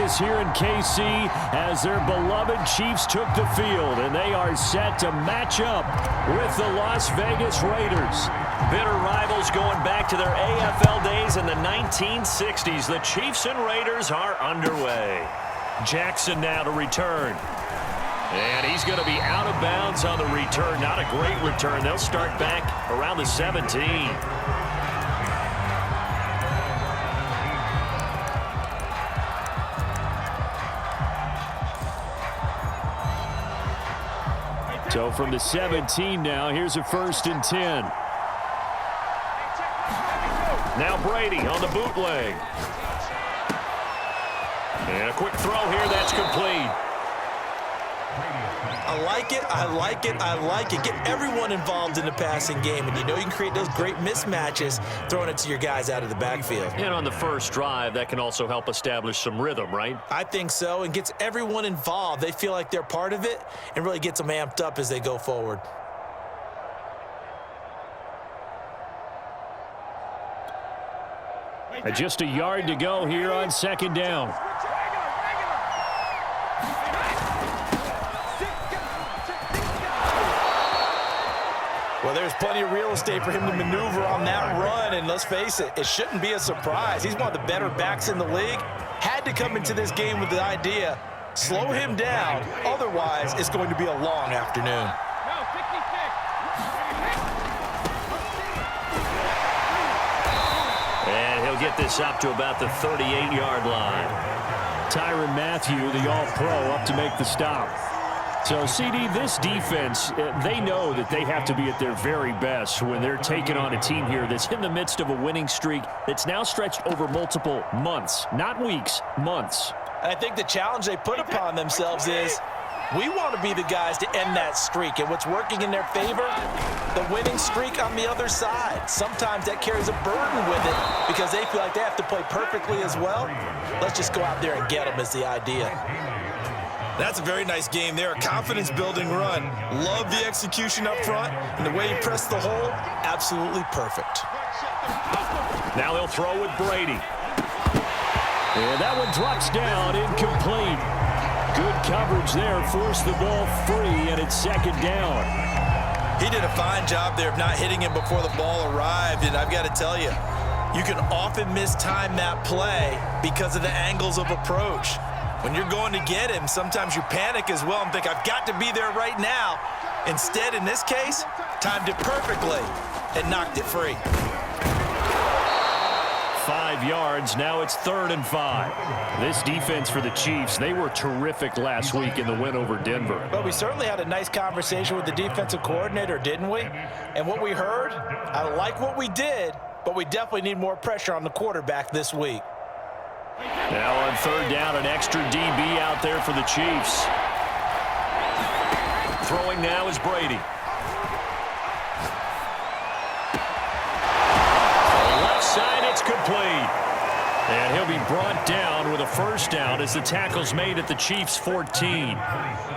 Vegas here in KC as their beloved Chiefs took the field, and they are set to match up with the Las Vegas Raiders. Bitter rivals going back to their AFL days in the 1960s. The Chiefs and Raiders are underway. Jackson now to return. And he's going to be out of bounds on the return. Not a great return. They'll start back around the 17. So from the 17 now, here's a 1st and 10. Now Brady on the bootleg. And a quick throw here, that's complete. I like it, I like it, I like it. Get everyone involved in the passing game, and you know you can create those great mismatches throwing it to your guys out of the backfield. And on the first drive, that can also help establish some rhythm, right? I think so, and gets everyone involved. They feel like they're part of it and really gets them amped up as they go forward. Just a yard to go here on 2nd down. Well, there's plenty of real estate for him to maneuver on that run, and let's face it, it shouldn't be a surprise. He's one of the better backs in the league. Had to come into this game with the idea, slow him down, otherwise it's going to be a long afternoon. And he'll get this up to about the 38-yard line. Tyrann Mathieu, the All-Pro, up to make the stop. So, CD, this defense, they know that they have to be at their very best when they're taking on a team here that's in the midst of a winning streak that's now stretched over multiple months, not weeks, months. And I think the challenge they put upon themselves is we want to be the guys to end that streak. And what's working in their favor? The winning streak on the other side. Sometimes that carries a burden with it because they feel like they have to play perfectly as well. Let's just go out there and get them is the idea. That's a very nice game there, a confidence-building run. Love the execution up front, and the way he pressed the hole, absolutely perfect. Now they'll throw with Brady. And that one drops down, incomplete. Good coverage there, forced the ball free, and it's 2nd down. He did a fine job there of not hitting him before the ball arrived, and I've got to tell you, you can often mistime that play because of the angles of approach. When you're going to get him, sometimes you panic as well and think, I've got to be there right now. Instead, in this case, timed it perfectly and knocked it free. 5 yards, now it's 3rd and 5. This defense for the Chiefs, they were terrific last week in the win over Denver. But we certainly had a nice conversation with the defensive coordinator, didn't we? And what we heard, I like what we did, but we definitely need more pressure on the quarterback this week. Now on 3rd down, an extra DB out there for the Chiefs. Throwing now is Brady. Left side, it's complete. And he'll be brought down with a 1st down as the tackle's made at the Chiefs' 14.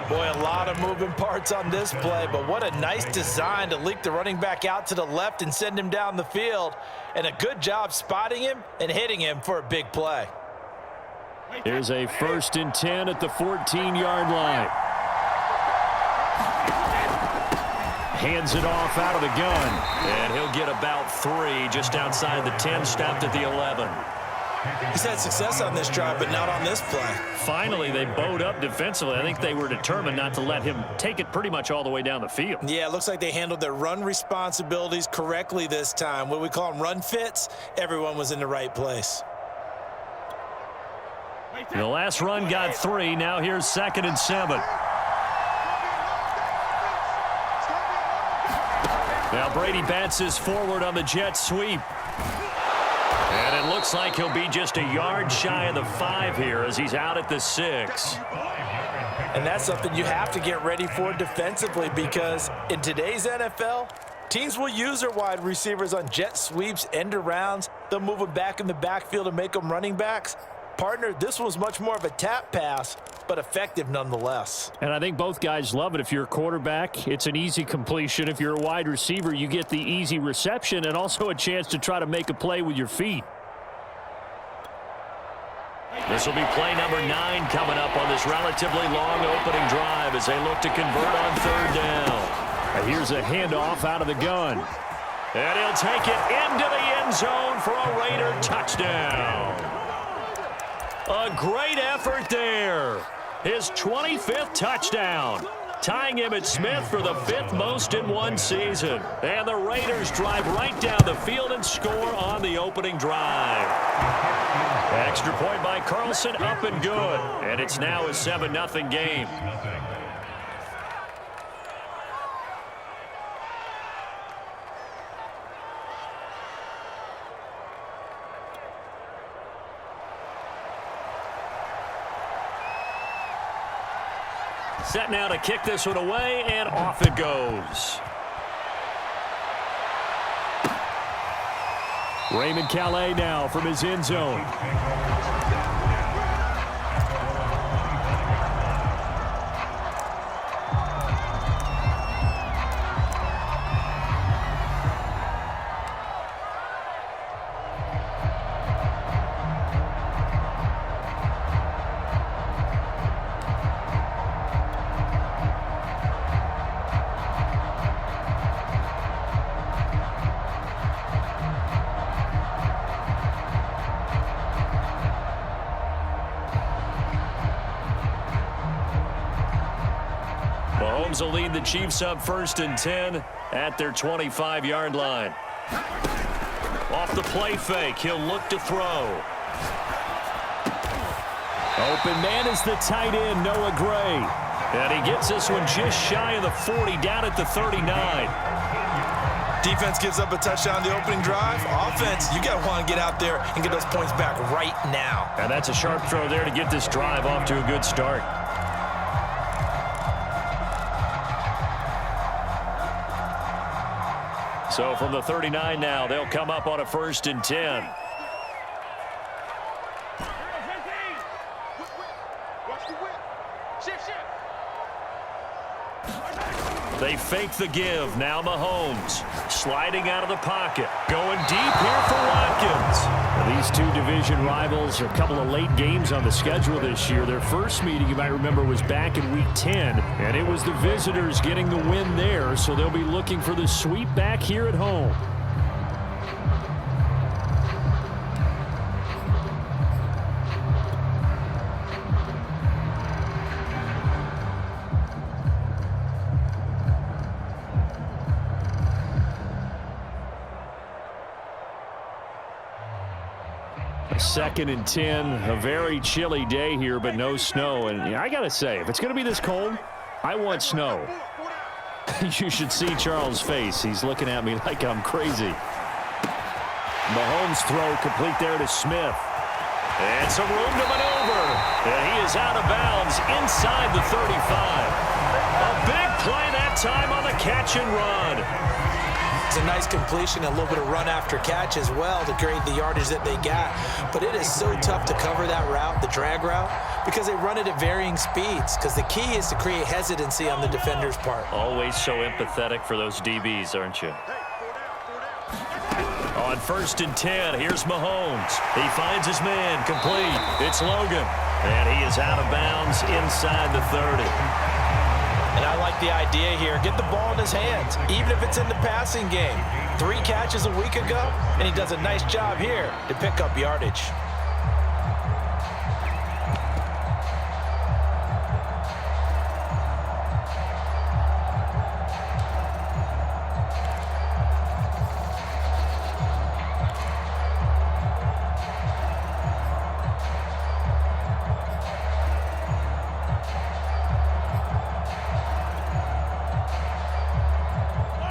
Boy, a lot of moving parts on this play, but what a nice design to leak the running back out to the left and send him down the field. And a good job spotting him and hitting him for a big play. Here's a 1st and 10 at the 14-yard line. Hands it off out of the gun. And he'll get about 3 just outside the 10, stopped at the 11. He's had success on this drive, but not on this play. Finally, they bowed up defensively. I think they were determined not to let him take it pretty much all the way down the field. Yeah, it looks like they handled their run responsibilities correctly this time. What we call them run fits, everyone was in the right place. The last run got 3. Now here's 2nd and 7. Now Brady bounces forward on the jet sweep. And it looks like he'll be just a yard shy of the 5 here as he's out at the 6. And that's something you have to get ready for defensively because in today's NFL, teams will use their wide receivers on jet sweeps, end arounds. They'll move them back in the backfield and make them running backs. Partner, this was much more of a tap pass, but effective nonetheless. And I think both guys love it. If you're a quarterback, it's an easy completion. If you're a wide receiver, you get the easy reception and also a chance to try to make a play with your feet. This will be play number 9 coming up on this relatively long opening drive as they look to convert on 3rd down. And here's a handoff out of the gun. And he'll take it into the end zone for a Raider touchdown. A great effort there. His 25th touchdown, tying Emmitt Smith for the 5th most in one season. And the Raiders drive right down the field and score on the opening drive. Extra point by Carlson, up and good. And it's now a 7-0 game. Set now to kick this one away, and off it goes. Raymond Calais now from his end zone. Mahomes will lead the Chiefs up 1st and 10 at their 25-yard line. Off the play fake, he'll look to throw. Open man is the tight end, Noah Gray. And he gets this one just shy of the 40, down at the 39. Defense gives up a touchdown the opening drive. Offense, you got to want to get out there and get those points back right now. And that's a sharp throw there to get this drive off to a good start. So from the 39 now, they'll come up on a 1st and 10. They fake the give. Now Mahomes sliding out of the pocket. Going deep here for Watkins. Well, these two division rivals are a couple of late games on the schedule this year. Their first meeting, you might remember, was back in Week 10, and it was the visitors getting the win there, so they'll be looking for the sweep back here at home. Second and 10, a very chilly day here, but no snow. And I got to say, if it's going to be this cold, I want snow. You should see Charles' face. He's looking at me like I'm crazy. Mahomes throw complete there to Smith. And some room to maneuver. And he is out of bounds inside the 35. A big play that time on the catch and run. It's a nice completion, a little bit of run after catch as well to grade the yardage that they got. But it is so tough to cover that route, the drag route, because they run it at varying speeds. Because the key is to create hesitancy on the defender's part. Always so empathetic for those DBs, aren't you? On 1st and 10, here's Mahomes. He finds his man, complete. It's Logan. And he is out of bounds inside the 30. And I like the idea here. Get the ball in his hands, even if it's in the passing game. 3 catches a week ago, and he does a nice job here to pick up yardage.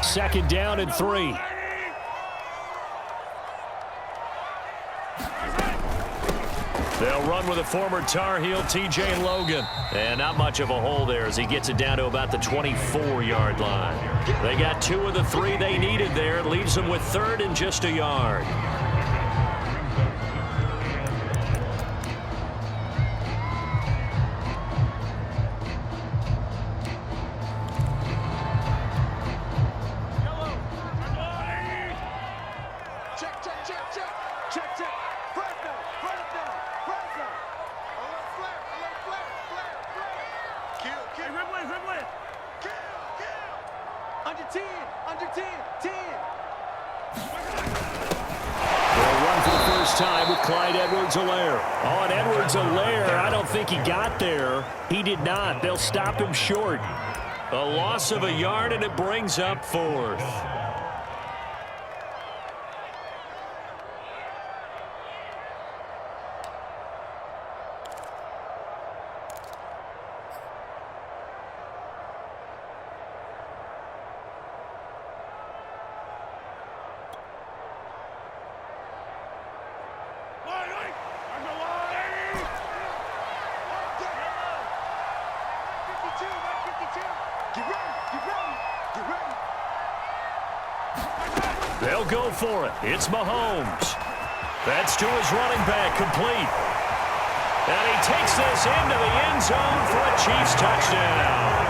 Second down and 3. They'll run with a former Tar Heel, TJ Logan. And not much of a hole there as he gets it down to about the 24-yard line. They got 2 of the 3 they needed there. It leaves them with 3rd and just a yard. Under 10, under 10, 10. They'll run for the first time with Clyde Edwards-Helaire. Oh, and Edwards-Helaire, I don't think he got there. He did not. They'll stop him short. A loss of a yard, and it brings up fourth. They'll go for it. It's Mahomes. That's to his running back, complete. And he takes this into the end zone for a Chiefs touchdown.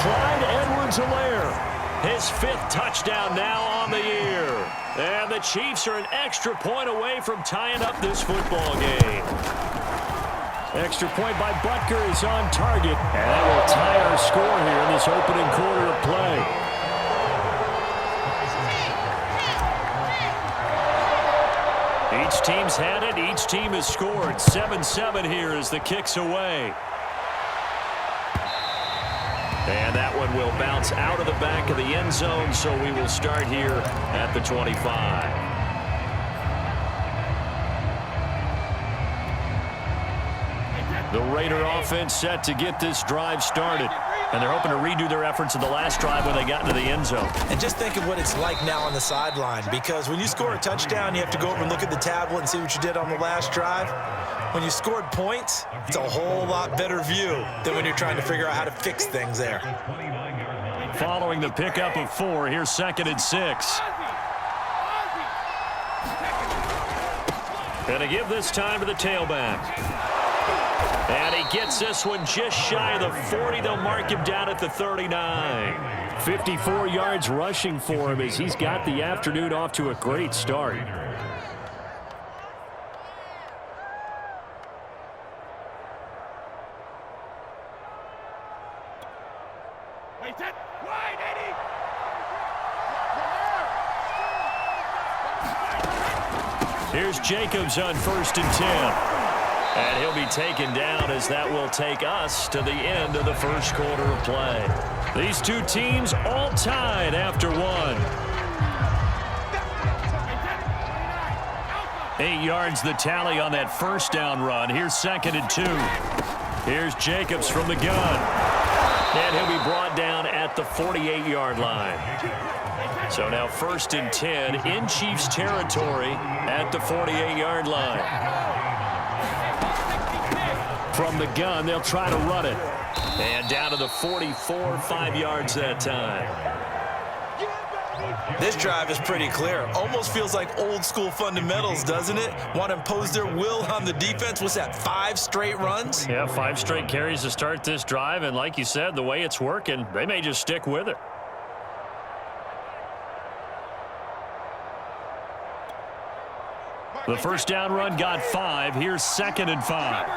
Clyde Edwards-Helaire. His fifth touchdown now on the year. And the Chiefs are an extra point away from tying up this football game. Extra point by Butker is on target. And that will tie our score here in this opening quarter of play. Each team's had it. Each team has scored. 7-7 here as the kick's away. And that one will bounce out of the back of the end zone, so we will start here at the 25. The Raider offense set to get this drive started. And they're hoping to redo their efforts in the last drive when they got into the end zone. And just think of what it's like now on the sideline, because when you score a touchdown, you have to go over and look at the tablet and see what you did on the last drive. When you scored points, it's a whole lot better view than when you're trying to figure out how to fix things there. Following the pickup of 4, here's 2nd and 6. And to give this time to the tailback. And he gets this one just shy of the 40. They'll mark him down at the 39. 54 yards rushing for him as he's got the afternoon off to a great start. Here's Jacobs on 1st and 10. And he'll be taken down as that will take us to the end of the first quarter of play. These two teams all tied after 1. 8 yards the tally on that first down run. Here's 2nd and 2. Here's Jacobs from the gun. And he'll be brought down at the 48-yard line. So now 1st and 10 in Chiefs territory at the 48-yard line. From the gun, they'll try to run it. And down to the 44, 5 yards that time. This drive is pretty clear. Almost feels like old school fundamentals, doesn't it? Want to impose their will on the defense. What's that, 5 straight runs? Yeah, 5 straight carries to start this drive. And like you said, the way it's working, they may just stick with it. The first down run got 5. Here's 2nd and 5.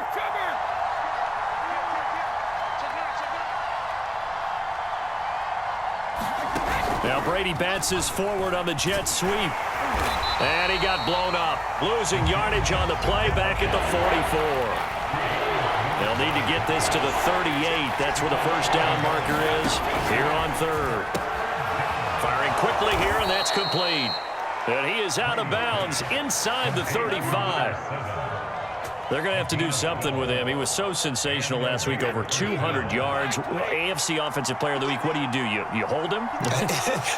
Now Brady Batts forward on the jet sweep. And he got blown up. Losing yardage on the play back at the 44. They'll need to get this to the 38. That's where the first down marker is here on 3rd. Firing quickly here, and that's complete. And he is out of bounds inside the 35. They're going to have to do something with him. He was so sensational last week, over 200 yards. AFC Offensive Player of the Week, what do? You hold him?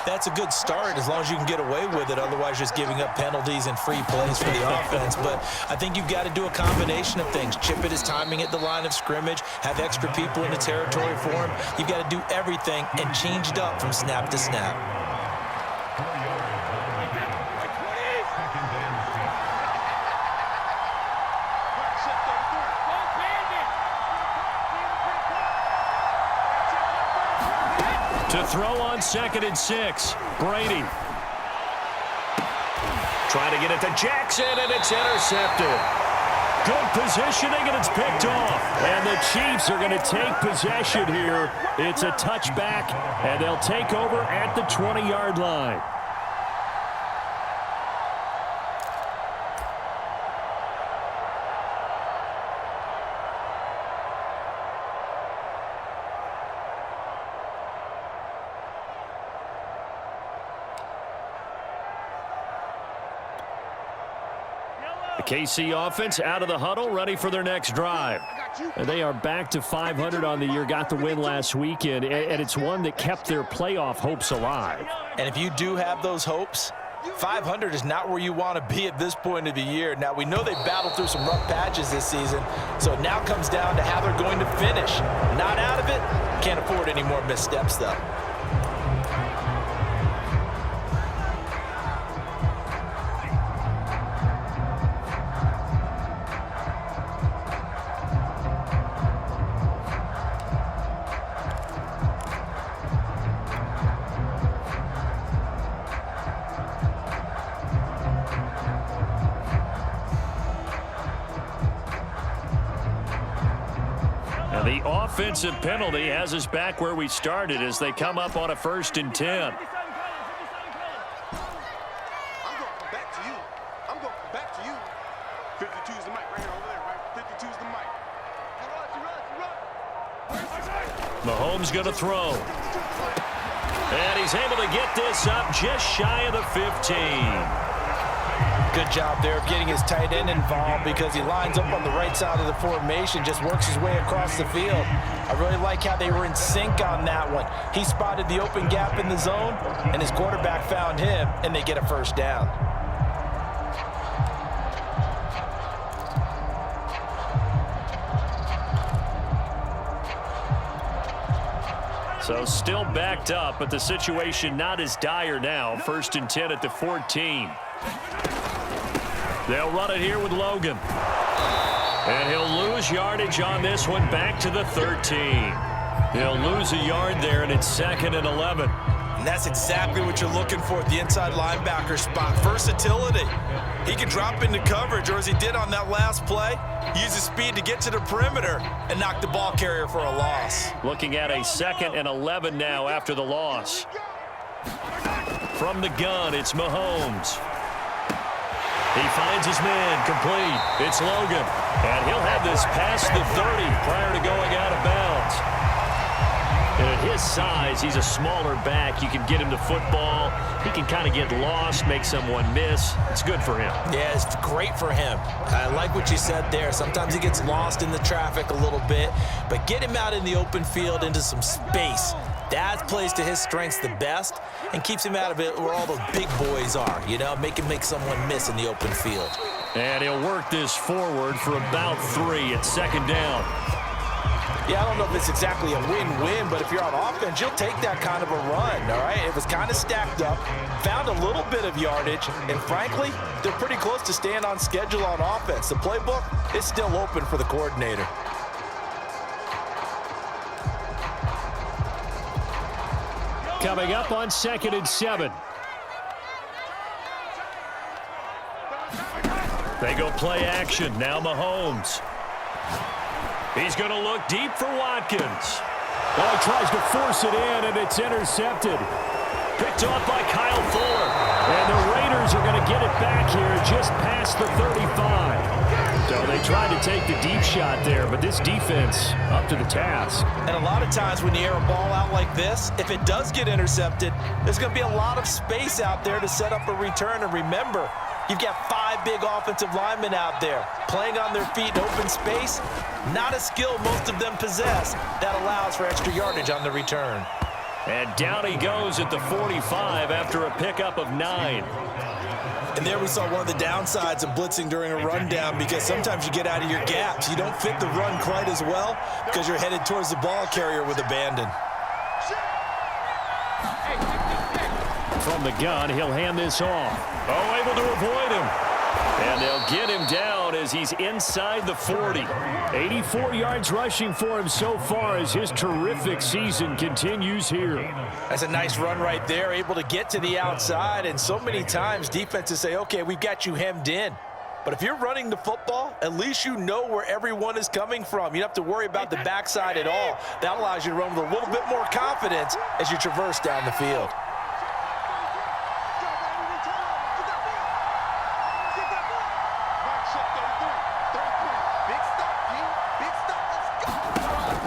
That's a good start as long as you can get away with it. Otherwise, just giving up penalties and free plays for the offense. But I think you've got to do a combination of things. Chip it his timing at the line of scrimmage, have extra people in the territory for him. You've got to do everything and change it up from snap to snap. To throw on 2nd and 6. Brady. Trying to get it to Jackson, and it's intercepted. Good positioning, and it's picked off. And the Chiefs are going to take possession here. It's a touchback, and they'll take over at the 20-yard line. The KC offense out of the huddle, ready for their next drive. And they are back to 500 on the year, got the win last weekend, and it's one that kept their playoff hopes alive. And if you do have those hopes, 500 is not where you want to be at this point of the year. Now, we know they battled through some rough patches this season, so it now comes down to how they're going to finish. Not out of it, can't afford any more missteps, though. The offensive penalty has us back where we started as they come up on a 1st and 10. I'm going back to you. I'm going back to you. 52's the mic right here over there, right? 52's the mic. Mahomes going to throw. And he's able to get this up just shy of the 15. Good job there of getting his tight end involved because he lines up on the right side of the formation, just works his way across the field. I really like how they were in sync on that one. He spotted the open gap in the zone, and his quarterback found him, and they get a 1st down. So still backed up, but the situation not as dire now. 1st and 10 at the 14. They'll run it here with Logan. And he'll lose yardage on this one back to the 13. He'll lose a yard there, and it's 2nd and 11. And that's exactly what you're looking for at the inside linebacker spot. Versatility. He can drop into coverage, or as he did on that last play, use his speed to get to the perimeter and knock the ball carrier for a loss. Looking at a 2nd and 11 now after the loss. From the gun, it's Mahomes. He finds his man, complete. It's Logan. And he'll have this past the 30 prior to going out of bounds. And at his size, he's a smaller back. You can get him to football. He can kind of get lost, make someone miss. It's good for him. Yeah, it's great for him. I like what you said there. Sometimes he gets lost in the traffic a little bit, but get him out in the open field into some space. That plays to his strengths the best and keeps him out of it where all those big boys are, you know, make someone miss in the open field. And he'll work this forward for about 3 at 2nd down. Yeah, I don't know if it's exactly a win-win, but if you're on offense, you'll take that kind of a run, all right? It was kind of stacked up, found a little bit of yardage, and frankly, they're pretty close to staying on schedule on offense. The playbook is still open for the coordinator. Coming up on 2nd and 7. They go play action. Now Mahomes. He's going to look deep for Watkins. Oh, he tries to force it in, and it's intercepted. Picked off by Kyle Fuller. And the Raiders are going to get it back here just past the 35. So they tried to take the deep shot there, but this defense up to the task. And a lot of times when you air a ball out like this, if it does get intercepted, there's going to be a lot of space out there to set up a return. And remember, you've got 5 big offensive linemen out there playing on their feet in open space. Not a skill most of them possess that allows for extra yardage on the return. And down he goes at the 45 after a pickup of 9. And there we saw one of the downsides of blitzing during a rundown, because sometimes you get out of your gaps. You don't fit the run quite as well because you're headed towards the ball carrier with abandon. From the gun, he'll hand this off. Oh, able to avoid him. And they'll get him down as he's inside the 40. 84 yards rushing for him so far as his terrific season continues here. That's a nice run right there, able to get to the outside. And so many times defenses say, okay, we've got you hemmed in. But if you're running the football, at least you know where everyone is coming from. You don't have to worry about the backside at all. That allows you to run with a little bit more confidence as you traverse down the field.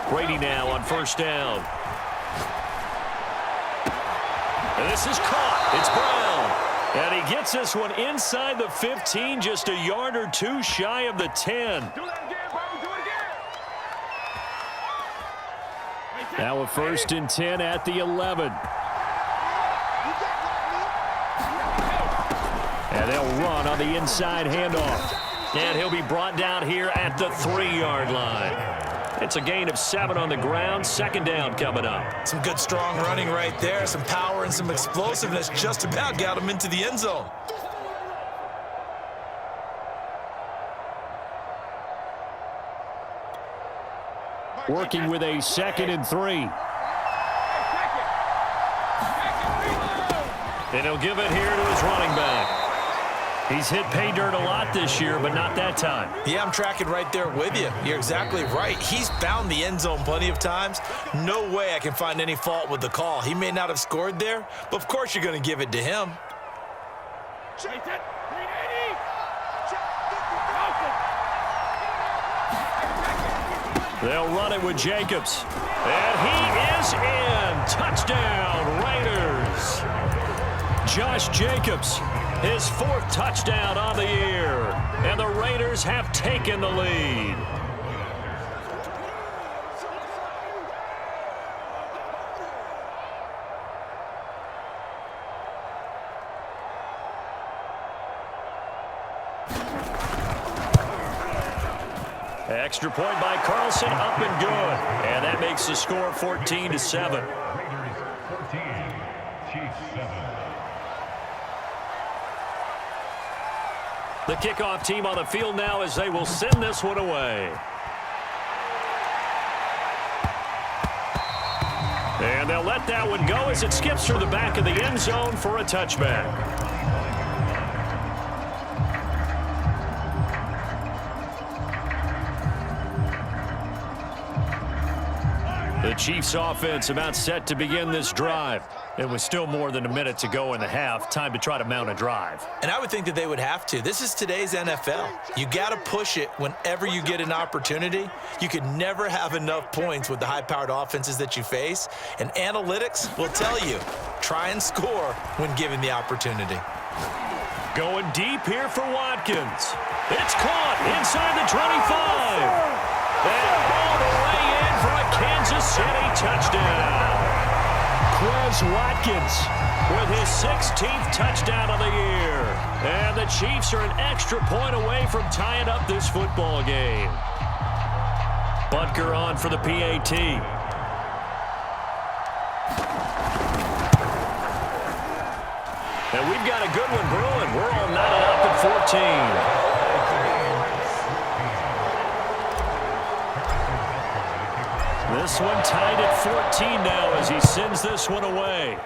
Brady now on first down. And this is caught. It's Brown. And he gets this one inside the 15, just a yard or two shy of the 10. Now a 1st and 10 at the 11. And they'll run on the inside handoff. And he'll be brought down here at the 3-yard line. It's a gain of 7 on the ground. 2nd down coming up. Some good, strong running right there. Some power and some explosiveness just about got him into the end zone. Working with a 2nd and 3. And he'll give it here to his running back. He's hit pay dirt a lot this year, but not that time. Yeah, I'm tracking right there with you. You're exactly right. He's found the end zone plenty of times. No way I can find any fault with the call. He may not have scored there, but of course you're going to give it to him. They'll run it with Jacobs. And he is in. Touchdown, Raiders. Josh Jacobs, his 4th touchdown on the year. And the Raiders have taken the lead. Extra point by Carlson, up and good. And that makes the score 14-7. The kickoff team on the field now as they will send this one away. And they'll let that one go as it skips through the back of the end zone for a touchback. The Chiefs offense about set to begin this drive. It was still more than a minute to go in the half. Time to try to mount a drive. And I would think that they would have to. This is today's NFL. You got to push it whenever you get an opportunity. You can never have enough points with the high-powered offenses that you face. And analytics will tell you, try and score when given the opportunity. Going deep here for Watkins. It's caught inside the 25. And all the way in for a Kansas City touchdown. Quez Watkins with his 16th touchdown of the year. And the Chiefs are an extra point away from tying up this football game. Butker on for the PAT. And we've got a good one brewing. We're all knotted up at 14. This one tied at 14 now as he sends this one away.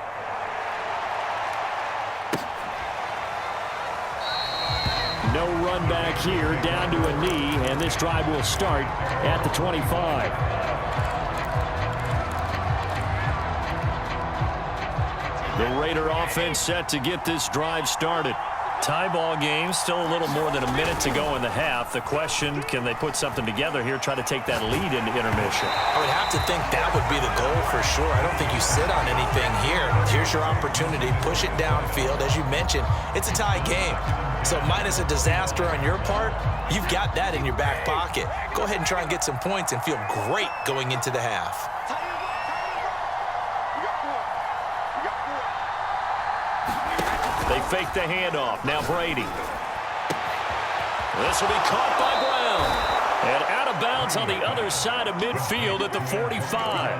No run back here, down to a knee, and this drive will start at the 25. The Raider offense set to get this drive started. Tie ball game, still a little more than a minute to go in the half. The question, can they put something together here, try to take that lead into intermission? I would have to think that would be the goal for sure. I don't think you sit on anything here. Here's your opportunity. Push it downfield. As you mentioned, it's a tie game. So minus a disaster on your part, you've got that in your back pocket. Go ahead and try and get some points and feel great going into the half. They fake the handoff. Now Brady. This will be caught by Brown. And out of bounds on the other side of midfield at the 45.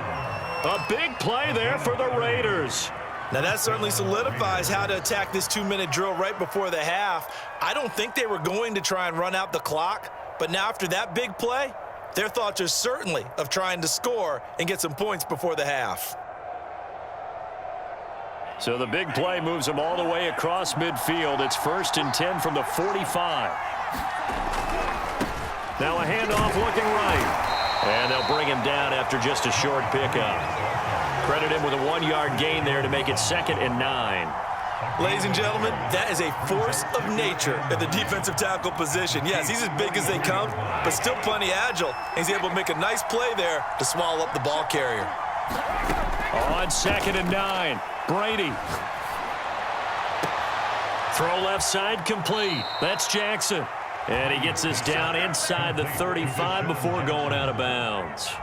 A big play there for the Raiders. Now that certainly solidifies how to attack this 2-minute drill right before the half. I don't think they were going to try and run out the clock, but now after that big play, their thoughts are certainly of trying to score and get some points before the half. So the big play moves them all the way across midfield. It's 1st and 10 from the 45. Now a handoff looking right. And they'll bring him down after just a short pickup. Credit him with a 1-yard gain there to make it 2nd and 9. Ladies and gentlemen, that is a force of nature at the defensive tackle position. Yes, he's as big as they come, but still plenty agile. He's able to make a nice play there to swallow up the ball carrier. On 2nd and 9, Brady. Throw left side complete. That's Jackson. And he gets this down inside the 35 before going out of bounds.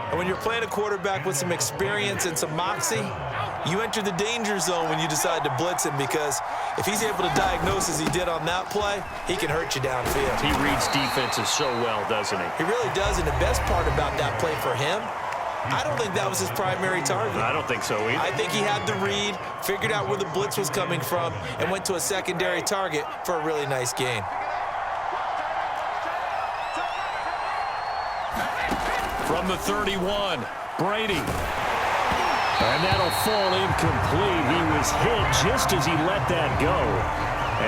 And when you're playing a quarterback with some experience and some moxie, you enter the danger zone when you decide to blitz him, because if he's able to diagnose as he did on that play, he can hurt you downfield. He reads defenses so well, doesn't he? He really does, and the best part about that play for him, I don't think that was his primary target. I don't think so either. I think he had the read, figured out where the blitz was coming from, and went to a secondary target for a really nice gain. From the 31, Brady. And that'll fall incomplete. He was hit just as he let that go.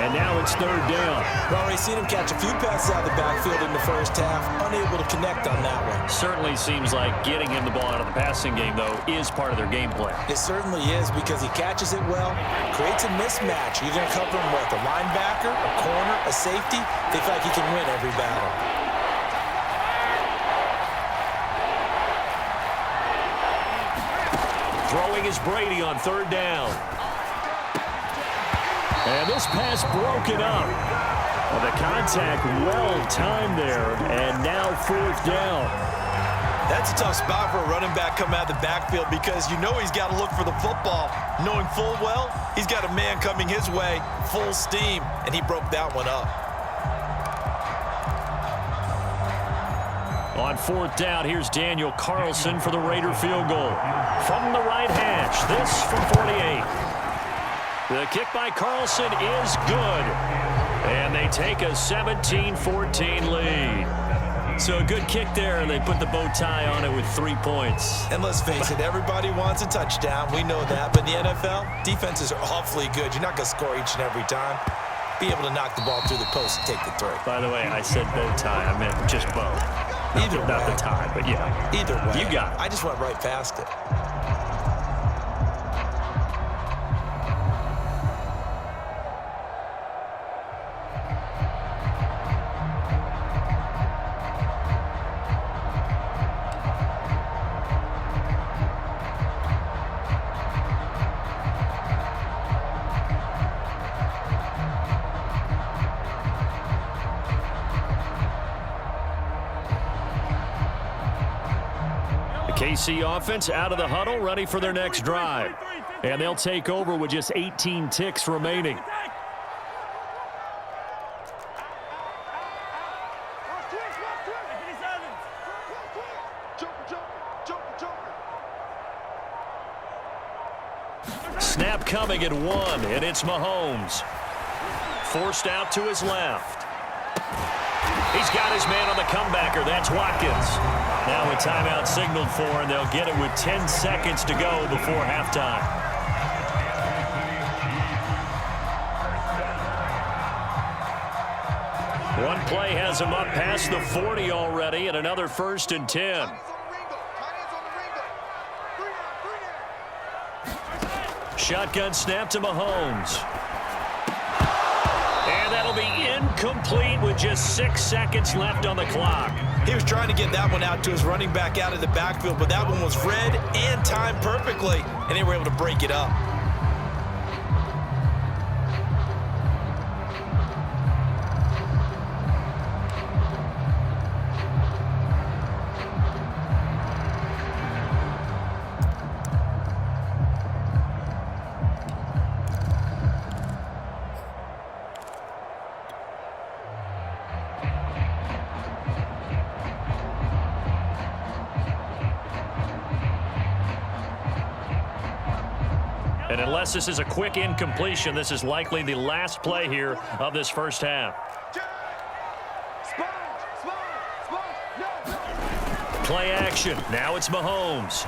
And now it's 3rd down. We've already seen him catch a few passes out of the backfield in the first half, unable to connect on that one. Certainly seems like getting him the ball out of the passing game, though, is part of their game plan. It certainly is, because he catches it well, creates a mismatch. You're going to cover him with a linebacker, a corner, a safety. They feel like he can win every battle. Throwing is Brady on 3rd down. And this pass broken up. Well, the contact well-timed there, and now 4th down. That's a tough spot for a running back coming out of the backfield, because you know he's got to look for the football, knowing full well he's got a man coming his way full steam, and he broke that one up. On 4th down, here's Daniel Carlson for the Raider field goal. From the right hash, this from 48. The kick by Carlson is good. And they take a 17-14 lead. So a good kick there, and they put the bow tie on it with 3 points. And let's face it, everybody wants a touchdown. We know that. But in the NFL, defenses are awfully good. You're not going to score each and every time. Be able to knock the ball through the post and take the 3. By the way, I said bow tie. I meant just bow. Either way. Not the tie, but yeah. Either way. You got it. I just went right past it. KC offense out of the huddle, ready for their next drive. And they'll take over with just 18 ticks remaining. Snap coming at 1, and it's Mahomes. Forced out to his left. He's got his man on the comebacker. That's Watkins. Now a timeout signaled for, and they'll get it with 10 seconds to go before halftime. One play has him up past the 40 already, and another 1st and 10. Shotgun snap to Mahomes. And that'll be incomplete with just 6 seconds left on the clock. He was trying to get that one out to his running back out of the backfield, but that one was read and timed perfectly, and they were able to break it up. And unless this is a quick incompletion, this is likely the last play here of this first half. Play action. Now it's Mahomes.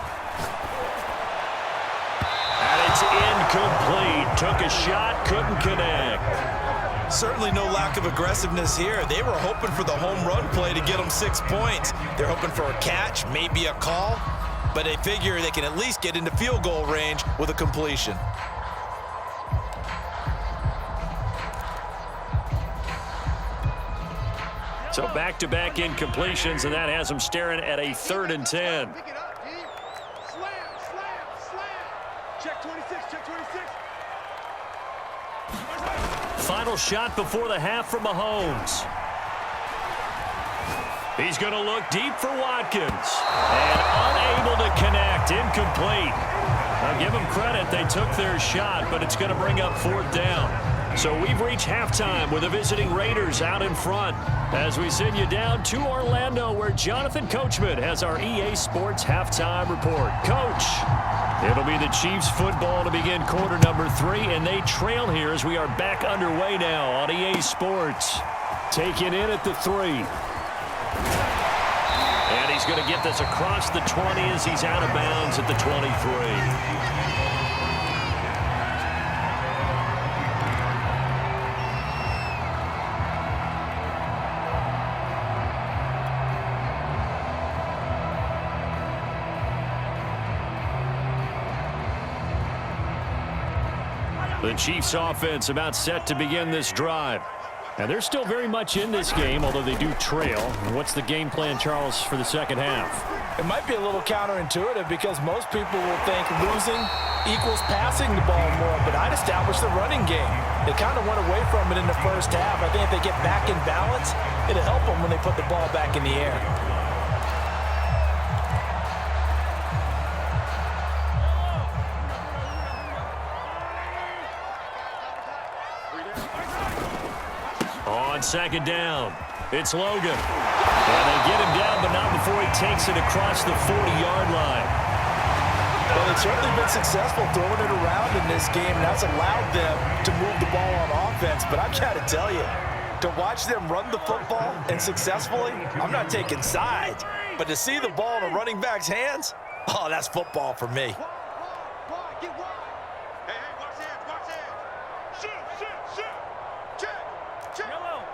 And it's incomplete. Took a shot, couldn't connect. Certainly no lack of aggressiveness here. They were hoping for the home run play to get them 6 points. They're hoping for a catch, maybe a call, but they figure they can at least get into field goal range with a completion. So back-to-back incompletions, and that has them staring at a 3rd and 10. Pick it up, D. Slam, slam, slam. Check 26, check 26. Final shot before the half from Mahomes. He's going to look deep for Watkins. And unable to connect, incomplete. Now give them credit, they took their shot, but it's going to bring up 4th down. So we've reached halftime with the visiting Raiders out in front as we send you down to Orlando where Jonathan Coachman has our EA Sports halftime report. Coach, it'll be the Chiefs football to begin quarter number 3, and they trail here as we are back underway now on EA Sports. Taken in at the 3. And he's going to get this across the 20 as he's out of bounds at the 23. The Chiefs offense about set to begin this drive. And they're still very much in this game, although they do trail. What's the game plan, Charles, for the second half? It might be a little counterintuitive because most people will think losing equals passing the ball more, but I'd establish the running game. They kind of went away from it in the first half. I think if they get back in balance, it'll help them when they put the ball back in the air. On second down, it's Logan. And they get him down, but not before he takes it across the 40-yard line. Well, they've certainly been successful throwing it around in this game, and that's allowed them to move the ball on offense. But I've got to tell you, to watch them run the football and successfully, I'm not taking sides, but to see the ball in a running back's hands, oh, that's football for me. Wide, get wide. Hey, hey, watch hands, watch hands. Shoot, shoot, shoot. Check, check. Yellow.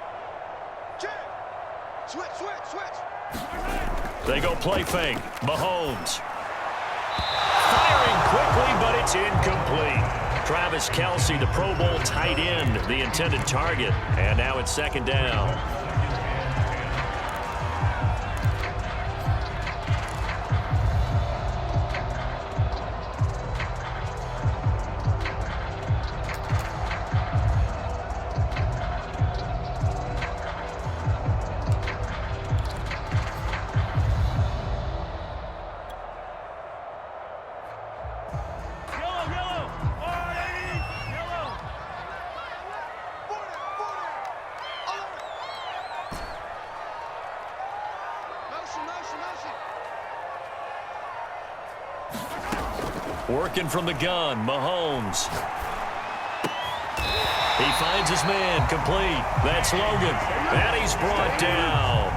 Check. Switch, switch, switch. They go play fake. Mahomes. Firing quickly, but it's incomplete. Travis Kelce, the Pro Bowl tight end, the intended target. And now it's second down. Working from the gun, Mahomes. He finds his man, complete. That's Logan. And he's brought down.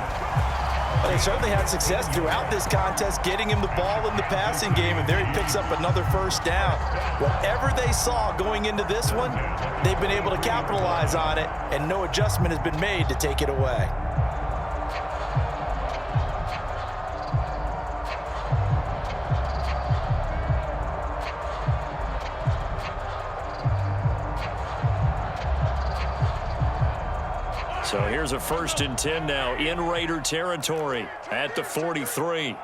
They certainly had success throughout this contest, getting him the ball in the passing game, and there he picks up another first down. Whatever they saw going into this one, they've been able to capitalize on it, and no adjustment has been made to take it away. So here's a 1st and 10 now in Raider territory at the 43.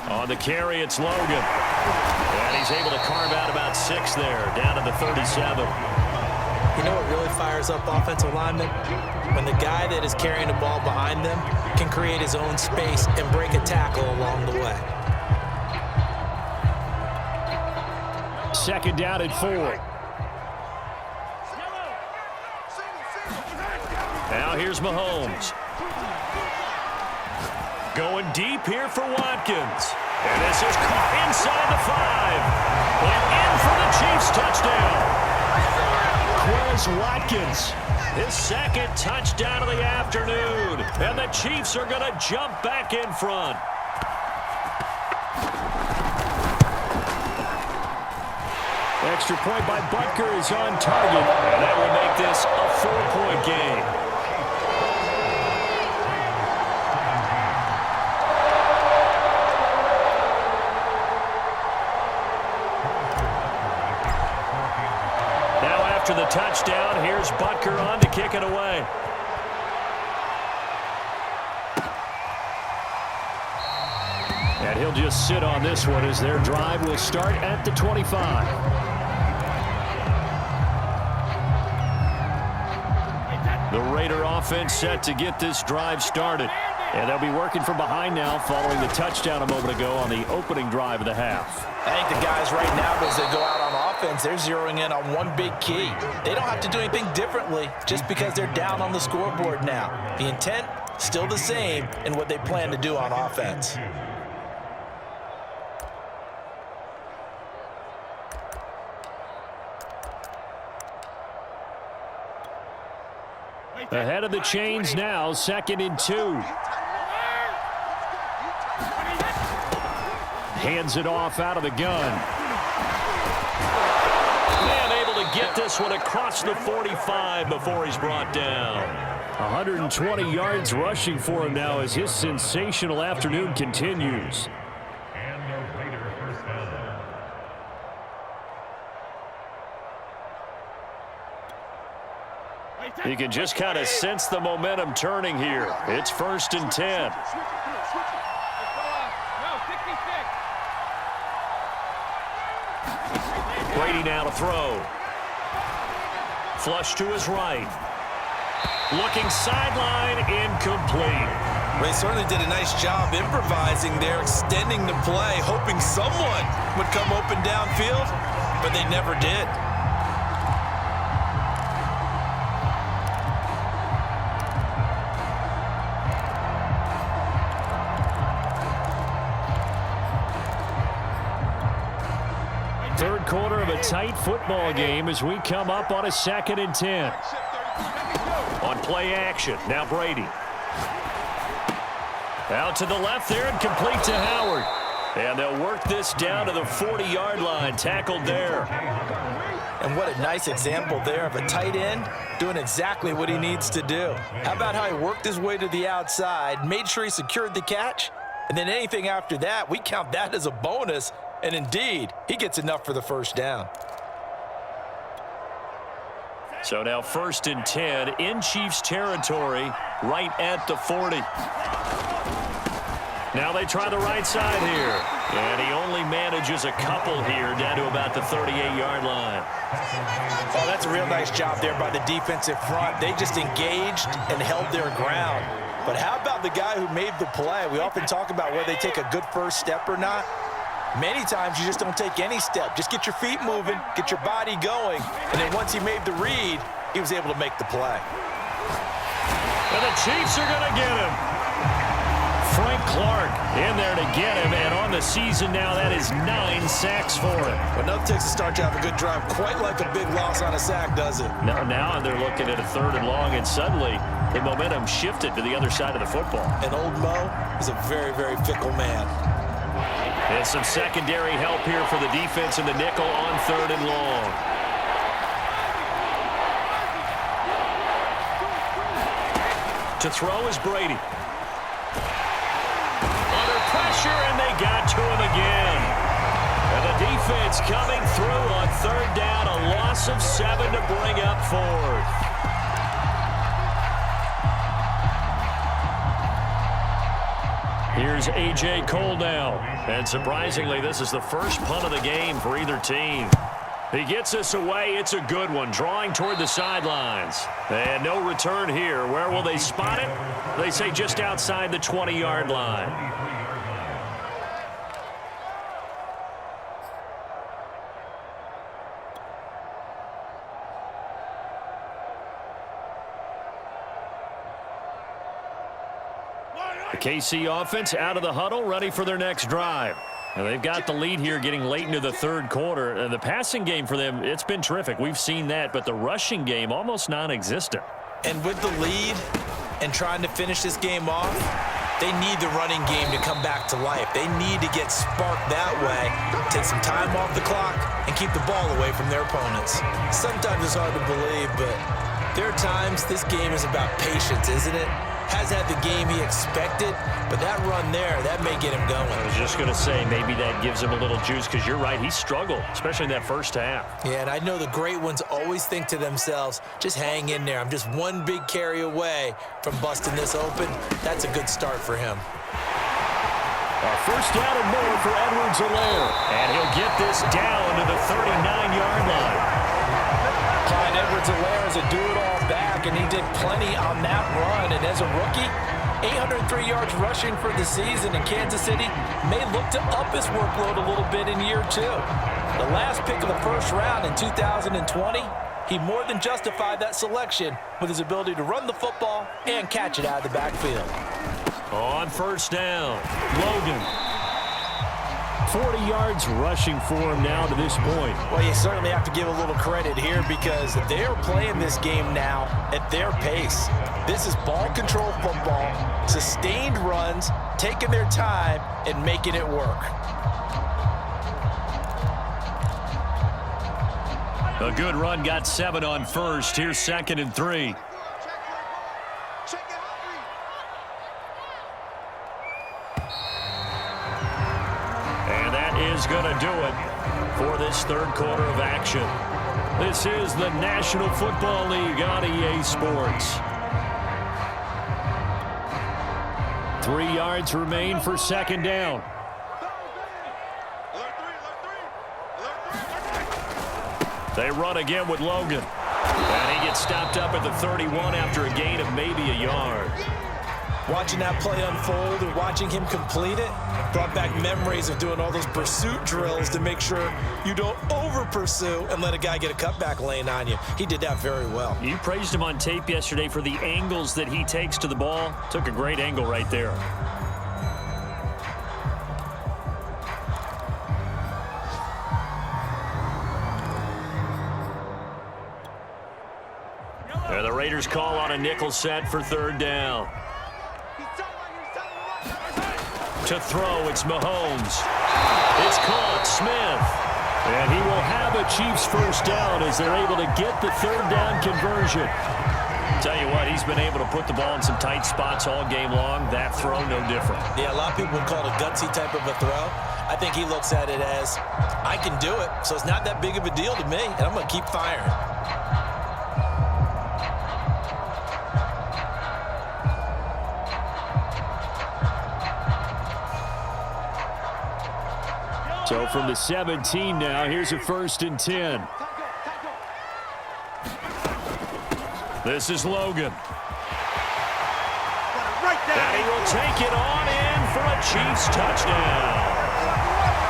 On the carry, it's Logan. And he's able to carve out about 6 there, down to the 37. You know what really fires up offensive linemen? When the guy that is carrying the ball behind them can create his own space and break a tackle along the way. Second down and 4. Now here's Mahomes. Going deep here for Watkins. And this is caught inside the 5. And in for the Chiefs touchdown. Quez Watkins, his second touchdown of the afternoon. And the Chiefs are going to jump back in front. extra point by Butker is on target. And that will make this a 4-point game. Now after the touchdown, here's Butker on to kick it away. And he'll just sit on this one as their drive will start at the 25. The Raider offense set to get this drive started. And they'll be working from behind now following the touchdown a moment ago on the opening drive of the half. I think the guys right now, as they go out on offense, they're zeroing in on one big key. They don't have to do anything differently just because they're down on the scoreboard now. The intent, still the same in what they plan to do on offense. Ahead of the chains now, 2nd and 2. Hands it off out of the gun. And able to get this one across the 45 before he's brought down. 120 yards rushing for him now as his sensational afternoon continues. You can just kind of sense the momentum turning here. It's 1st and 10. Brady now to throw. Flush to his right. Looking sideline, incomplete. They certainly did a nice job improvising there, extending the play, hoping someone would come open downfield, but they never did. Third quarter of a tight football game as we come up on a 2nd and 10. On play action, now Brady. Out to the left there and complete to Howard. And they'll work this down to the 40-yard line, tackled there. And what a nice example there of a tight end doing exactly what he needs to do. How about how he worked his way to the outside, made sure he secured the catch, and then anything after that, we count that as a bonus. And indeed, he gets enough for the first down. So now 1st and 10 in Chiefs territory, right at the 40. Now they try the right side here. And he only manages a couple here down to about the 38-yard line. Oh, that's a real nice job there by the defensive front. They just engaged and held their ground. But how about the guy who made the play? We often talk about whether they take a good first step or not. Many times you just don't take any step. Just get your feet moving, get your body going, and then once he made the read, he was able to make the play. And the Chiefs are going to get him. Frank Clark in there to get him, and on the season now, that is 9 sacks for him. But nothing takes a start to have a good drive, quite like a big loss on a sack, does it? Now they're looking at a 3rd and long, and suddenly the momentum shifted to the other side of the football. And old Mo is a very, very fickle man. And some secondary help here for the defense in the nickel on 3rd and long. To throw is Brady. Under pressure, and they got to him again. And the defense coming through on 3rd down, a loss of 7 to bring up 4th. Here's A.J. Cole now. And surprisingly, this is the first punt of the game for either team. He gets this away. It's a good one, drawing toward the sidelines. And no return here. Where will they spot it? They say just outside the 20-yard line. The KC offense out of the huddle, ready for their next drive. And they've got the lead here getting late into the 3rd quarter. The passing game for them, it's been terrific. We've seen that, but the rushing game almost non-existent. And with the lead and trying to finish this game off, They need the running game to come back to life. They need to get sparked that way, take some time off the clock, and keep the ball away from their opponents. Sometimes it's hard to believe, but there are times this game is about patience, isn't it? Hasn't had the game he expected, but that run there, that may get him going. I was just going to say, maybe that gives him a little juice, because you're right, he struggled, especially in that first half. Yeah, and I know the great ones always think to themselves, just hang in there. I'm just one big carry away from busting this open. That's a good start for him. A first down and more for Edwards-Helaire. And he'll get this down to the 39-yard line. Clyde Edwards-Helaire is a do-it-all back, and he did plenty on that run. And as a rookie, 803 yards rushing for the season, in Kansas City may look to up his workload a little bit in year 2. The last pick of the first round in 2020, he more than justified that selection with his ability to run the football and catch it out of the backfield. On first down, Logan. 40 yards rushing for him now to this point. Well, you certainly have to give a little credit here because they're playing this game now at their pace. This is ball control football, sustained runs, taking their time and making it work. A good run, got 7 on first. Here's 2nd and 3. And that is going to do it for this third quarter of action. This is the National Football League on EA Sports. 3 yards remain for second down. They run again with Logan. And he gets stopped up at the 31 after a gain of maybe a yard. Watching that play unfold and watching him complete it brought back memories of doing all those pursuit drills to make sure you don't over-pursue and let a guy get a cutback lane on you. He did that very well. You praised him on tape yesterday for the angles that he takes to the ball. Took a great angle right there. And the Raiders call on a nickel set for third down. To throw, it's Mahomes. It's caught, Smith. And he will have a Chiefs first down as they're able to get the third down conversion. Tell you what, he's been able to put the ball in some tight spots all game long. That throw, no different. Yeah, a lot of people would call it a gutsy type of a throw. I think he looks at it as, I can do it, so it's not that big of a deal to me, and I'm going to keep firing. So from the 17 now, here's a 1st and 10. This is Logan. And he will take it on in for a Chiefs touchdown.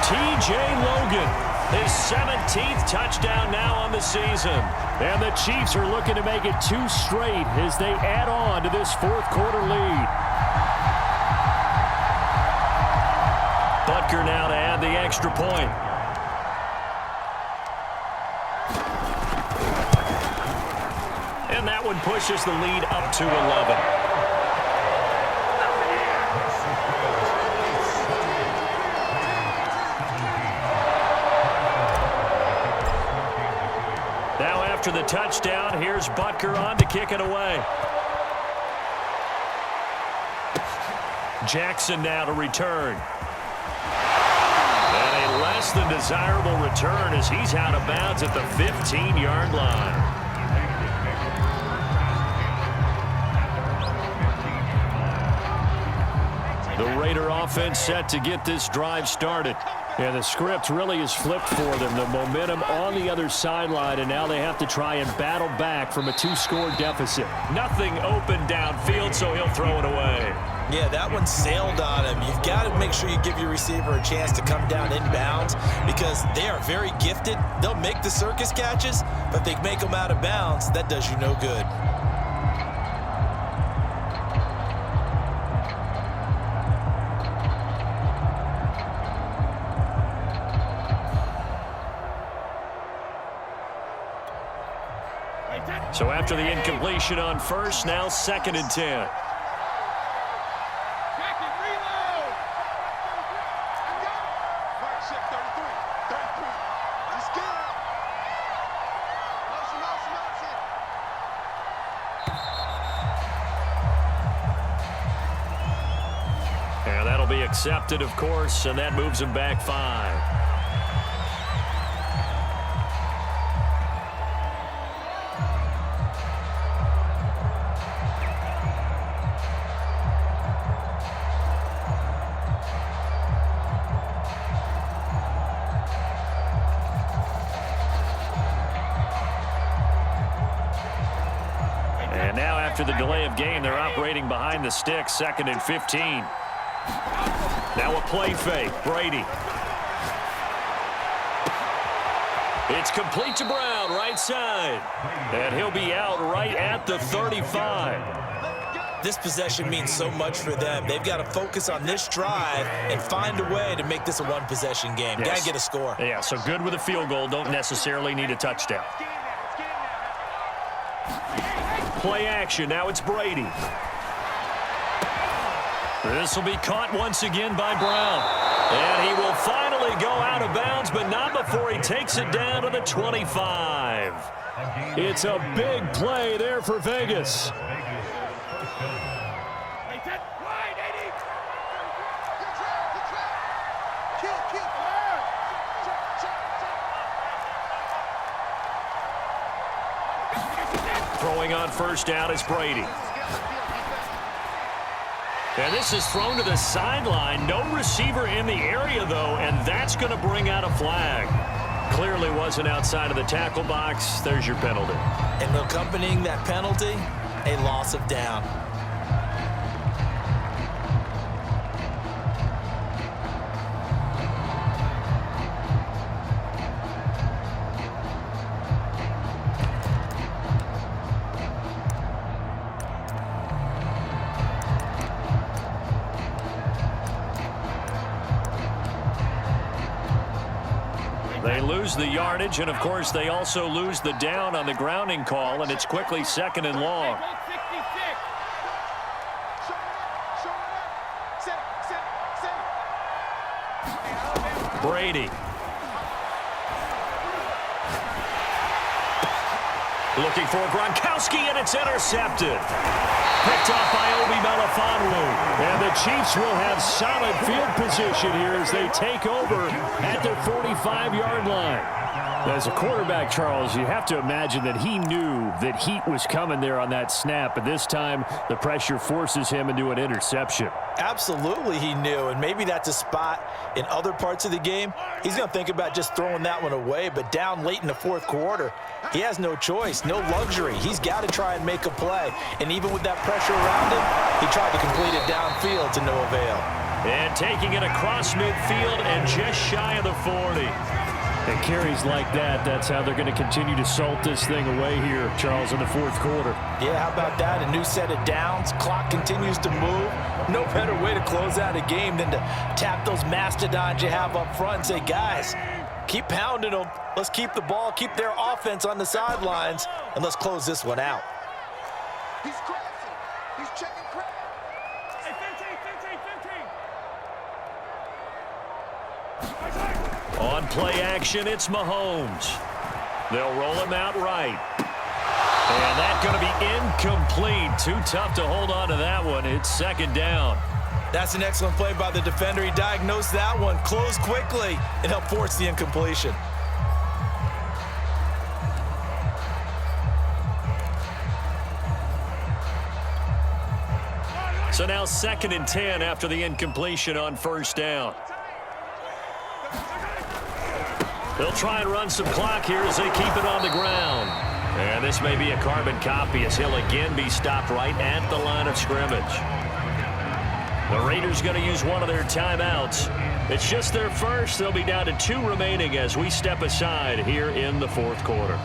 T.J. Logan, his 17th touchdown now on the season. And the Chiefs are looking to make it 2 straight as they add on to this fourth quarter lead. Butker now to add the extra point. And that one pushes the lead up to 11. Now after the touchdown, here's Butker on to kick it away. Jackson now to return. And a less than desirable return as he's out of bounds at the 15-yard line. The Raider offense set to get this drive started. And the script really is flipped for them. The momentum on the other sideline, and now they have to try and battle back from a 2-score deficit. Nothing open downfield, so he'll throw it away. Yeah, that one sailed on him. You've got to make sure you give your receiver a chance to come down inbounds because they are very gifted. They'll make the circus catches, but if they make them out of bounds, that does you no good. So after the incompletion on first, now 2nd and 10. be accepted, of course, and that moves him back 5. And now after the delay of game, they're operating behind the sticks, 2nd and 15. Now a play fake. Brady. It's complete to Brown, right side. And he'll be out right at the 35. This possession means so much for them. They've got to focus on this drive and find a way to make this a one-possession game. Yes. Got to get a score. Yeah, so good with a field goal. Don't necessarily need a touchdown. Play action. Now it's Brady. This will be caught once again by Brown. And he will finally go out of bounds, but not before he takes it down to the 25. It's a big play there for Vegas. Throwing on first down is Brady. And this is thrown to the sideline. No receiver in the area, though, and that's going to bring out a flag. Clearly wasn't outside of the tackle box. There's your penalty. And accompanying that penalty, a loss of down. They lose the yardage, and, of course, they also lose the down on the grounding call, and it's quickly 2nd and long. Brady. Looking for Gronkowski, and it's intercepted. Picked off by Obi Melifonwu. And the Chiefs will have solid field position here as they take over at their 45-yard line. As a quarterback, Charles, you have to imagine that he knew that heat was coming there on that snap, but this time the pressure forces him into an interception. Absolutely he knew, and maybe that's a spot in other parts of the game. He's going to think about just throwing that one away, but down late in the 4th quarter, he has no choice, no luxury. He's got to try and make a play, and even with that pressure around him, he tried to complete it downfield to no avail. And taking it across midfield and just shy of the 40. And carries like that, that's how they're going to continue to salt this thing away here, Charles, in the 4th quarter. Yeah, how about that? A new set of downs. Clock continues to move. No better way to close out a game than to tap those mastodons you have up front and say, guys, keep pounding them. Let's keep the ball, keep their offense on the sidelines, and let's close this one out. He's crossing. He's checking crowd. Hey, 15. On play action, it's Mahomes. They'll roll him out right. And that's going to be incomplete. Too tough to hold on to that one. It's 2nd down. That's an excellent play by the defender. He diagnosed that one, closed quickly, and helped force the incompletion. So now 2nd and 10 after the incompletion on first down. They'll try and run some clock here as they keep it on the ground. And this may be a carbon copy as he'll again be stopped right at the line of scrimmage. The Raiders going to use one of their timeouts. It's just their first. They'll be down to 2 remaining as we step aside here in the 4th quarter.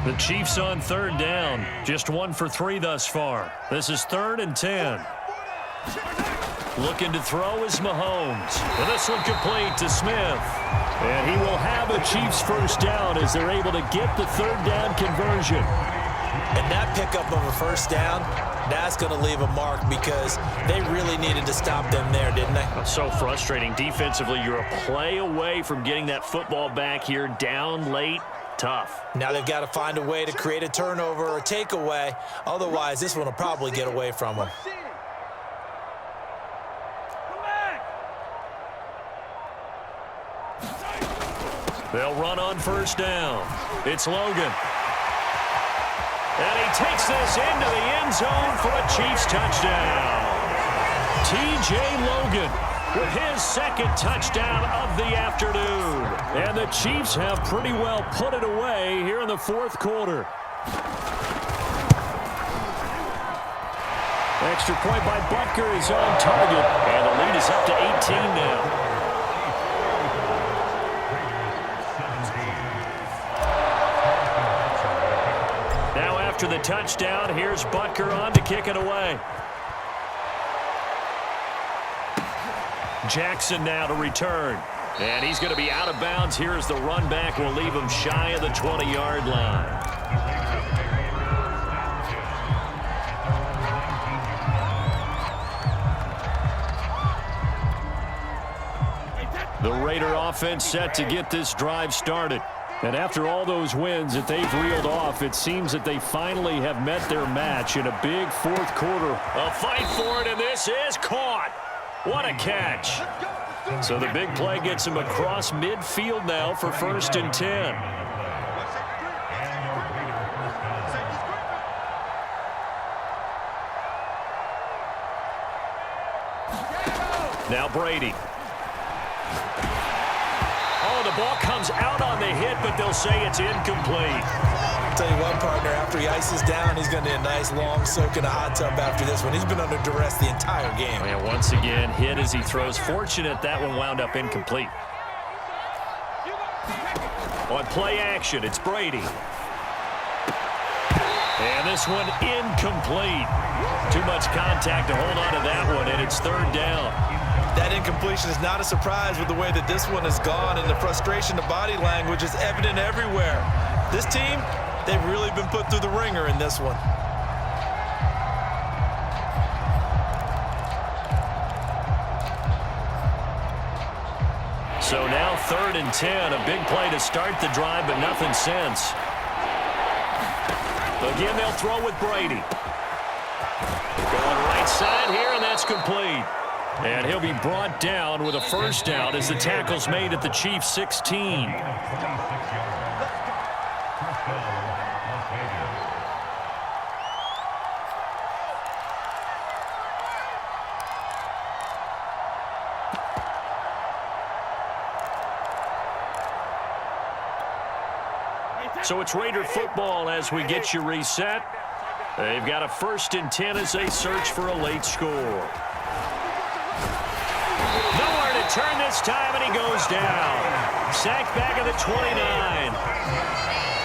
The Chiefs on 3rd down. Just 1 for 3 thus far. This is 3rd and 10. Looking to throw is Mahomes. And this one complete to Smith. And he will have a Chiefs first down as they're able to get the 3rd down conversion. And that pickup of a first down, that's going to leave a mark because they really needed to stop them there, didn't they? So frustrating. Defensively, you're a play away from getting that football back here down late. Tough. Now they've got to find a way to create a turnover or a takeaway. Otherwise, this one will probably get away from them. They'll run on first down. It's Logan. And he takes this into the end zone for a Chiefs touchdown. T.J. Logan with his second touchdown of the afternoon. And the Chiefs have pretty well put it away here in the fourth quarter. Extra point by Butker is on target. And the lead is up to 18 now. After the touchdown, here's Butker on to kick it away. Jackson now to return. And he's going to be out of bounds here as the run back will leave him shy of the 20-yard line. The Raider offense set to get this drive started. And after all those wins that they've reeled off, it seems that they finally have met their match in a big fourth quarter. A fight for it, and this is caught. What a catch. So the big play gets him across midfield now for 1st and 10. Now Brady. Oh, the ball comes out on the hit, but they'll say it's incomplete. I'll tell you what, partner, after he ices down, he's going to need a nice long soak in a hot tub after this one. He's been under duress the entire game. And once again, hit as he throws. Fortunate that one wound up incomplete. On play action, it's Brady. And this one incomplete. Too much contact to hold on to that one, and it's 3rd down. That incompletion is not a surprise with the way that this one has gone, and the frustration, the body language is evident everywhere. This team, they've really been put through the ringer in this one. So now 3rd and 10, a big play to start the drive, but nothing since. Again, they'll throw with Brady. Going right side here, and that's complete. And he'll be brought down with a first down as the tackle's made at the Chiefs' 16. So it's Raider football as we get you reset. They've got a 1st and 10 as they search for a late score. Nowhere to turn this time, and he goes down. Sacked back at the 29.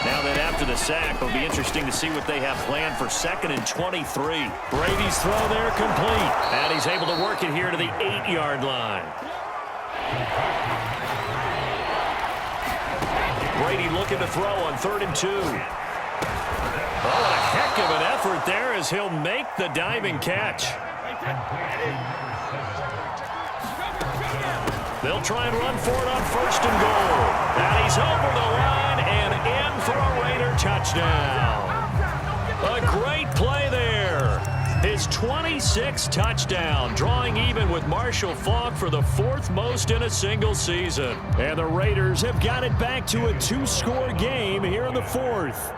Now that after the sack, it'll be interesting to see what they have planned for 2nd and 23. Brady's throw there complete. And he's able to work it here to the 8-yard line. Brady looking to throw on 3rd and 2. Oh, what a heck of an effort there as he'll make the diving catch. They'll try and run for it on 1st and goal. And he's over the line and in for a Raider touchdown. A great play there. His 26th touchdown, drawing even with Marshall Faulk for the 4th most in a single season. And the Raiders have got it back to a 2-score game here in the 4th.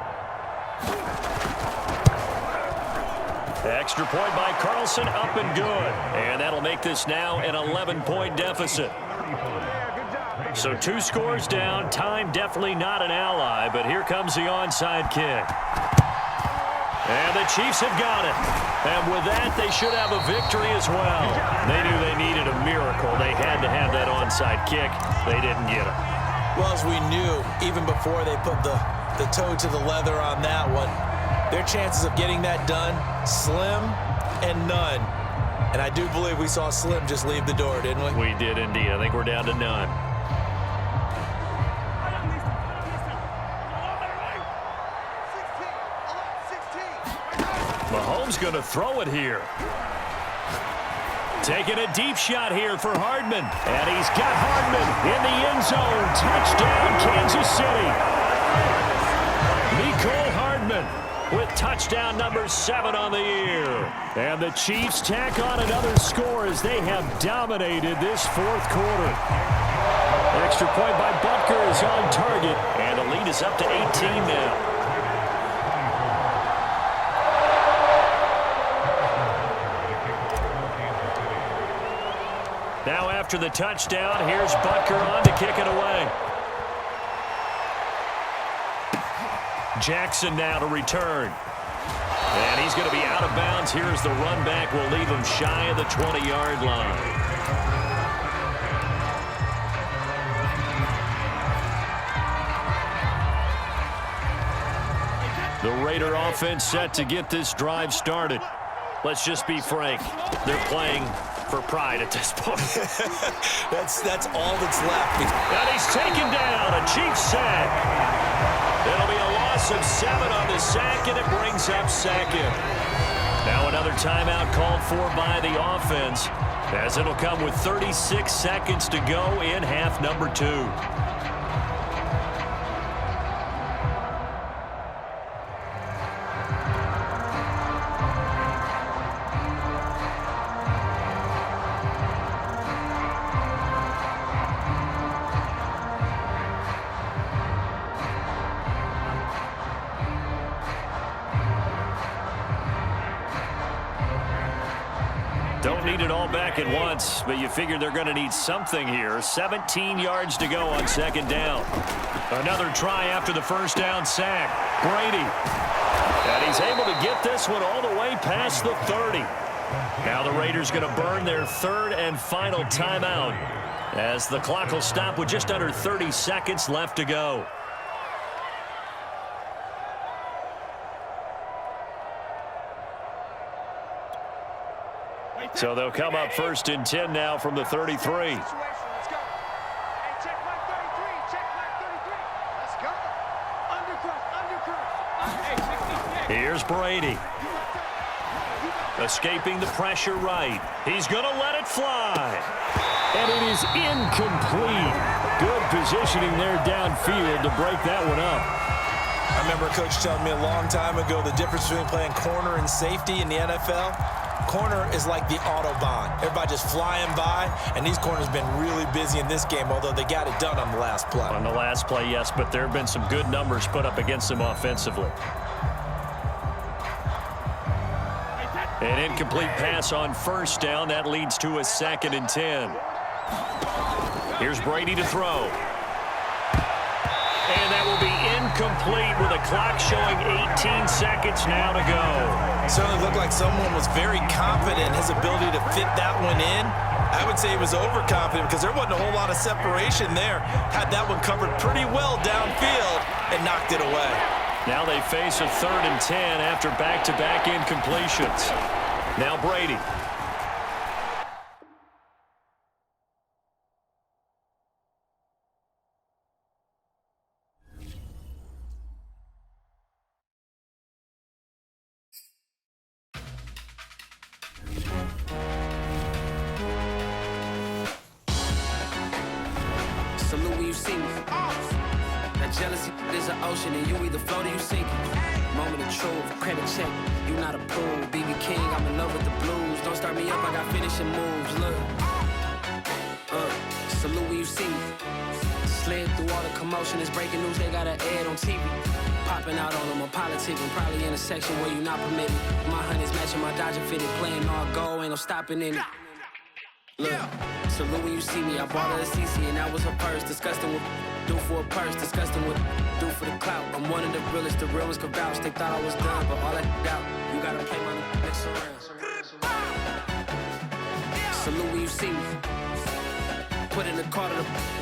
Extra point by Carlson, up and good. And that'll make this now an 11-point deficit. So 2 scores down. Time definitely not an ally, but here comes the onside kick. And the Chiefs have got it. And with that, they should have a victory as well. They knew they needed a miracle. They had to have that onside kick. They didn't get it. Well, as we knew, even before they put the toe to the leather on that one, their chances of getting that done, slim and none. And I do believe we saw Slim just leave the door, didn't we? We did indeed. I think we're down to none. Mahomes going to throw it here. Taking a deep shot here for Hardman. And he's got Hardman in the end zone. Touchdown, Kansas City. Mecole Hardman with touchdown number 7 on the year. And the Chiefs tack on another score as they have dominated this fourth quarter. Extra point by Butker is on target. And the lead is up to 18 now. Now after the touchdown, here's Butker on to kick it away. Jackson now to return. And he's going to be out of bounds. Here's the run back. Will leave him shy of the 20-yard line. The Raider offense set to get this drive started. Let's just be frank. They're playing for pride at this point. That's all that's left. And he's taken down. A Chiefs sack. It'll be a loss of 7 on the sack, and it brings up second. Now another timeout called for by the offense, as it'll come with 36 seconds to go in half number 2. Don't need it all back at once, but you figure they're going to need something here. 17 yards to go on second down. Another try after the first down sack. Brady. And he's able to get this one all the way past the 30. Now the Raiders going to burn their third and final timeout, as the clock will stop with just under 30 seconds left to go. So they'll come up first and 10 now from the 33. Let's go. Hey, check mark 33. Check mark 33. Let's go. Undercross. Here's Brady. Escaping the pressure right. He's going to let it fly. And it is incomplete. Good positioning there downfield to break that one up. I remember a coach telling me a long time ago the difference between playing corner and safety in the NFL. Corner is like the Autobahn. Everybody just flying by, and these corners have been really busy in this game, although they got it done on the last play. On the last play, yes, but there have been some good numbers put up against them offensively. An incomplete pass on first down. That leads to a 2nd and 10. Here's Brady to throw. And that will be incomplete with a clock showing 18 seconds now to go. Certainly looked like someone was very confident in his ability to fit that one in. I would say he was overconfident because there wasn't a whole lot of separation there. Had that one covered pretty well downfield and knocked it away. Now they face a 3rd and 10 after back-to-back incompletions. Now Brady. Salute when you see me. That jealousy is an ocean, and you either float or you sink. Moment of truth, credit check, you not approved. BB King, I'm in love with the blues. Don't start me up, I got finishing moves. Look, salute when you see me. Slid through all the commotion, it's breaking news, they got an ad on TV. Popping out on them, I'm politicking, probably in a section where you not permitted. My honey's matching my Dodger fitted, playing all go, ain't no stopping in it. Look, salute when you see me. I bought her a CC and that was her purse. Disgusting with do for a purse. Disgusting with do for the clout. I'm one of the realest. The real ones could vouch. They thought I was done, but all that